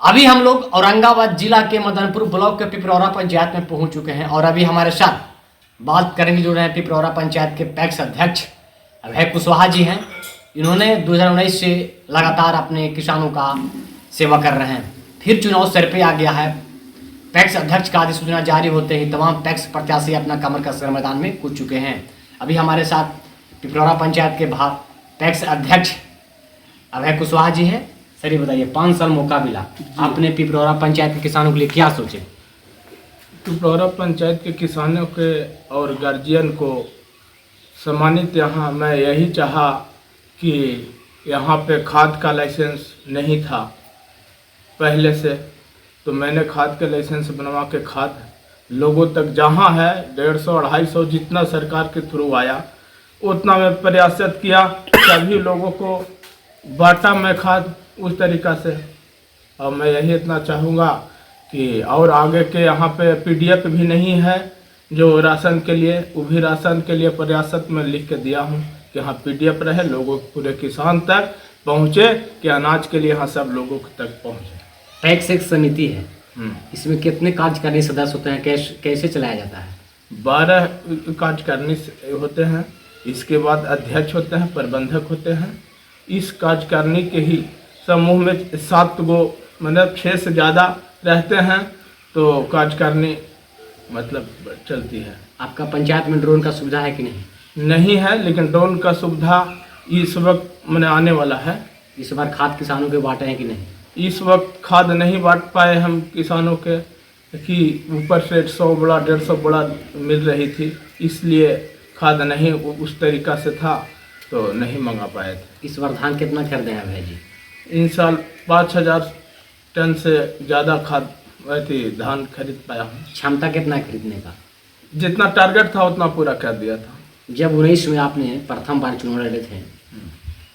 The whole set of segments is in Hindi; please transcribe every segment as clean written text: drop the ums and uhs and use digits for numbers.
अभी हम लोग औरंगाबाद जिला के मदनपुर ब्लॉक के पिपरौरा पंचायत में पहुंच चुके हैं और अभी हमारे साथ बात करेंगे जो हैं पिपरौरा पंचायत के पैक्स अध्यक्ष अभय कुशवाहा जी हैं। इन्होंने 2019 से लगातार अपने किसानों का सेवा कर रहे हैं। फिर चुनाव सर पे आ गया है। पैक्स अध्यक्ष का अधिसूचना जारी होते ही तमाम पैक्स प्रत्याशी अपना कमर कसर मैदान में कूद चुके हैं। अभी हमारे साथ पिपरौरा पंचायत के पैक्स अध्यक्ष अभय कुशवाहा जी हैं। सर ये बताइए, 5 साल मौका मिला, आपने पिपरौरा पंचायत के किसानों के लिए क्या सोचे? पिपरौरा पंचायत के किसानों के और गार्जियन को सम्मानित यहाँ मैं यही चाहा कि यहाँ पे खाद का लाइसेंस नहीं था पहले से, तो मैंने खाद का लाइसेंस बनवा के खाद लोगों तक जहाँ है 150-250 जितना सरकार के थ्रू आया उतना मैं प्रयासत किया, सभी लोगों को बांटा मैं खाद उस तरीक़ा से। और मैं यही इतना चाहूँगा कि और आगे के यहाँ पे पीडीएफ भी नहीं है जो राशन के लिए, वो भी राशन के लिए प्रयासत में लिख के दिया हूँ कि यहाँ पीडीएफ रहे, लोगों पूरे किसान तक पहुँचे, कि अनाज के लिए यहाँ सब लोगों तक पहुँचे। पैक्स एक समिति है, इसमें कितने कार्यकारिणी सदस्य होते हैं, कैसे चलाया जाता है? 12 कार्यकारिणी होते हैं, इसके बाद अध्यक्ष होते हैं, प्रबंधक होते हैं। इस कार्यकारिणी के ही समूह में 7 गो मतलब 6 से ज़्यादा रहते हैं तो कार्यकारिणी मतलब चलती है। आपका पंचायत में ड्रोन का सुविधा है कि नहीं? नहीं है, लेकिन ड्रोन का सुविधा इस वक्त मैंने आने वाला है। इस बार खाद किसानों के बांटे हैं कि नहीं? इस वक्त खाद नहीं बांट पाए हम किसानों के, कि ऊपर से 100 बोरा 150 बोरा मिल रही थी, इसलिए खाद नहीं उस तरीक़ा से था तो नहीं मंगा पाए थे। इस बार धान कितना खरीदे हैं भाई जी? इन साल 5000 टन से ज़्यादा खाद धान खरीद पाया हूँ। क्षमता कितना है खरीदने का? जितना टारगेट था उतना पूरा कर दिया था। जब 19 में आपने प्रथम बार चुनाव लड़े थे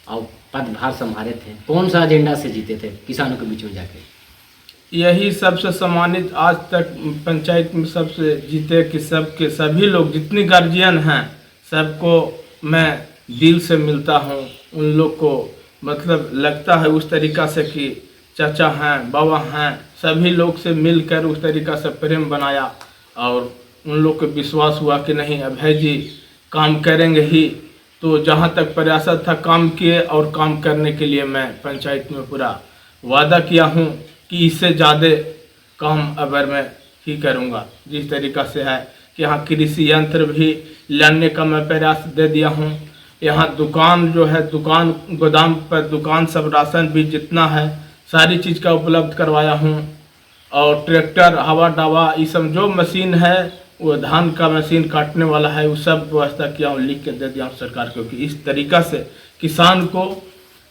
और पदभार संभाले थे, कौन सा एजेंडा से जीते थे किसानों के बीच में जाके? यही सबसे सम्मानित आज तक पंचायत में सबसे जीते कि सबके सभी लोग जितनी गार्जियन हैं सबको मैं दिल से मिलता हूँ। उन लोग को मतलब लगता है उस तरीक़ा से कि चाचा हैं, बाबा हैं, सभी लोग से मिलकर उस तरीक़ा से प्रेम बनाया और उन लोग को विश्वास हुआ कि नहीं अभय जी काम करेंगे ही। तो जहाँ तक प्रयास था काम किए और काम करने के लिए मैं पंचायत में पूरा वादा किया हूँ कि इससे ज़्यादा काम अगर मैं ही करूँगा। जिस तरीक़ा से है कि यहाँ कृषि यंत्र भी लाने का मैं प्रयास दे दिया हूँ। यहाँ दुकान जो है, दुकान गोदाम पर दुकान सब राशन भी जितना है सारी चीज़ का उपलब्ध करवाया हूँ। और ट्रैक्टर, हवा डावा, ये सब जो मशीन है, वो धान का मशीन काटने वाला है, वो सब व्यवस्था किया हूँ, लिख के दे दिया हूँ सरकार को कि इस तरीक़ा से किसान को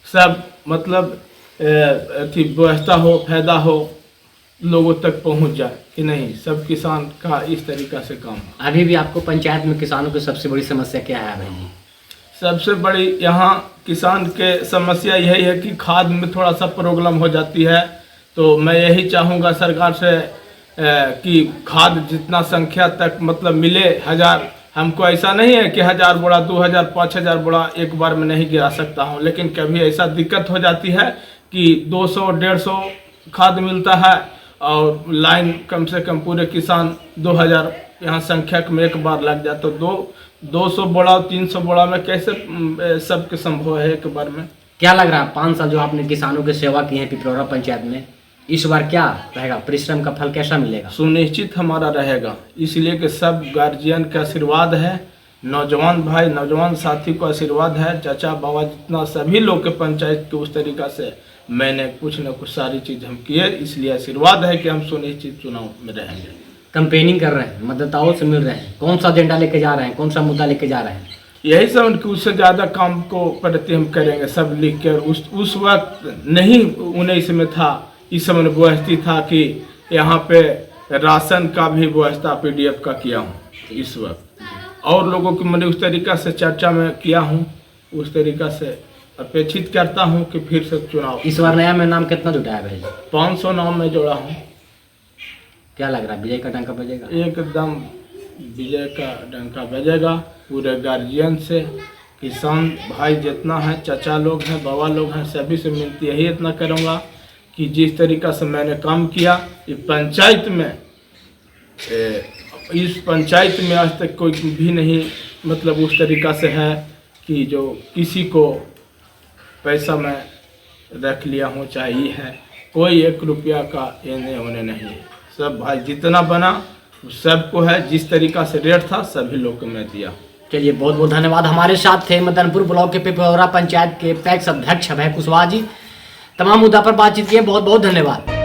सब मतलब व्यवस्था हो, फायदा हो, लोगों तक पहुँच जाए कि नहीं सब किसान का इस तरीक़ा से काम। अभी भी आपको पंचायत में किसानों की सबसे बड़ी समस्या क्या है भाई जी? सबसे बड़ी यहाँ किसान के समस्या यही है कि खाद में थोड़ा सा प्रॉब्लम हो जाती है। तो मैं यही चाहूँगा सरकार से कि खाद जितना संख्या तक मतलब मिले, 1000, हमको ऐसा नहीं है कि 1000 बोरा 2000 5000 बोरा एक बार में नहीं गिरा सकता हूँ, लेकिन कभी ऐसा दिक्कत हो जाती है कि 200-150 खाद मिलता है और लाइन कम से कम पूरे किसान 2000 यहाँ संख्या में एक बार लग जाए तो 200 बोरा 300 बोरा में कैसे सबके संभव है एक बार में? क्या लग रहा है 5 साल जो आपने किसानों की सेवा की है पिपरौरा पंचायत में, इस बार क्या रहेगा, परिश्रम का फल कैसा मिलेगा? सुनिश्चित हमारा रहेगा, इसलिए कि सब गार्जियन का आशीर्वाद है, नौजवान भाई नौजवान साथी को आशीर्वाद है, चाचा बाबा जितना सभी लोग के पंचायत के उस तरीक़ा से मैंने कुछ न कुछ सारी चीज़ हम किए, इसलिए आशीर्वाद है कि हम सुनिश्चित चुनाव में रहेंगे। कैंपेनिंग कर रहे हैं, मतदाताओं से मिल रहे हैं, कौन सा एजेंडा लेके जा रहे हैं, कौन सा मुद्दा लेके जा रहे हैं? यही सब कि उससे ज़्यादा काम को प्रति हम करेंगे सब लिख कर। उस वक्त नहीं 19 में था, इस समय व्यवस्थित था कि यहाँ पे राशन का भी व्यवस्था पीडीएफ का किया हूँ इस वक्त, और लोगों की मैंने उस तरीक़ा से चर्चा में किया हूँ, उस तरीक़ा से अपेक्षित करता हूँ कि फिर से चुनाव। इस बार नया में नाम कितना जुटाया भाई? 500 नाम में जोड़ा हूँ। क्या लग रहा है विजय का डंका बजेगा? एकदम विजय का डंका बजेगा पूरे गार्जियन से, किसान भाई जितना है, चाचा लोग हैं, बाबा लोग हैं, सभी से मिलती यही इतना करूँगा कि जिस तरीक़ा से मैंने काम किया इस पंचायत में आज तक कोई भी नहीं मतलब उस तरीक़ा से है कि जो किसी को पैसा मैं रख लिया हूँ चाहिए है, कोई 1 रुपया का एने होने नहीं। सब भाई जितना बना सबको है, जिस तरीक़ा से रेट था सभी लोग को मैं दिया। चलिए बहुत बहुत धन्यवाद। हमारे साथ थे मदनपुर ब्लॉक के पिपरौरा पंचायत के पैक्स अध्यक्ष अभय कुशवाहा जी। तमाम मुद्दा पर बातचीत किए, बहुत बहुत धन्यवाद।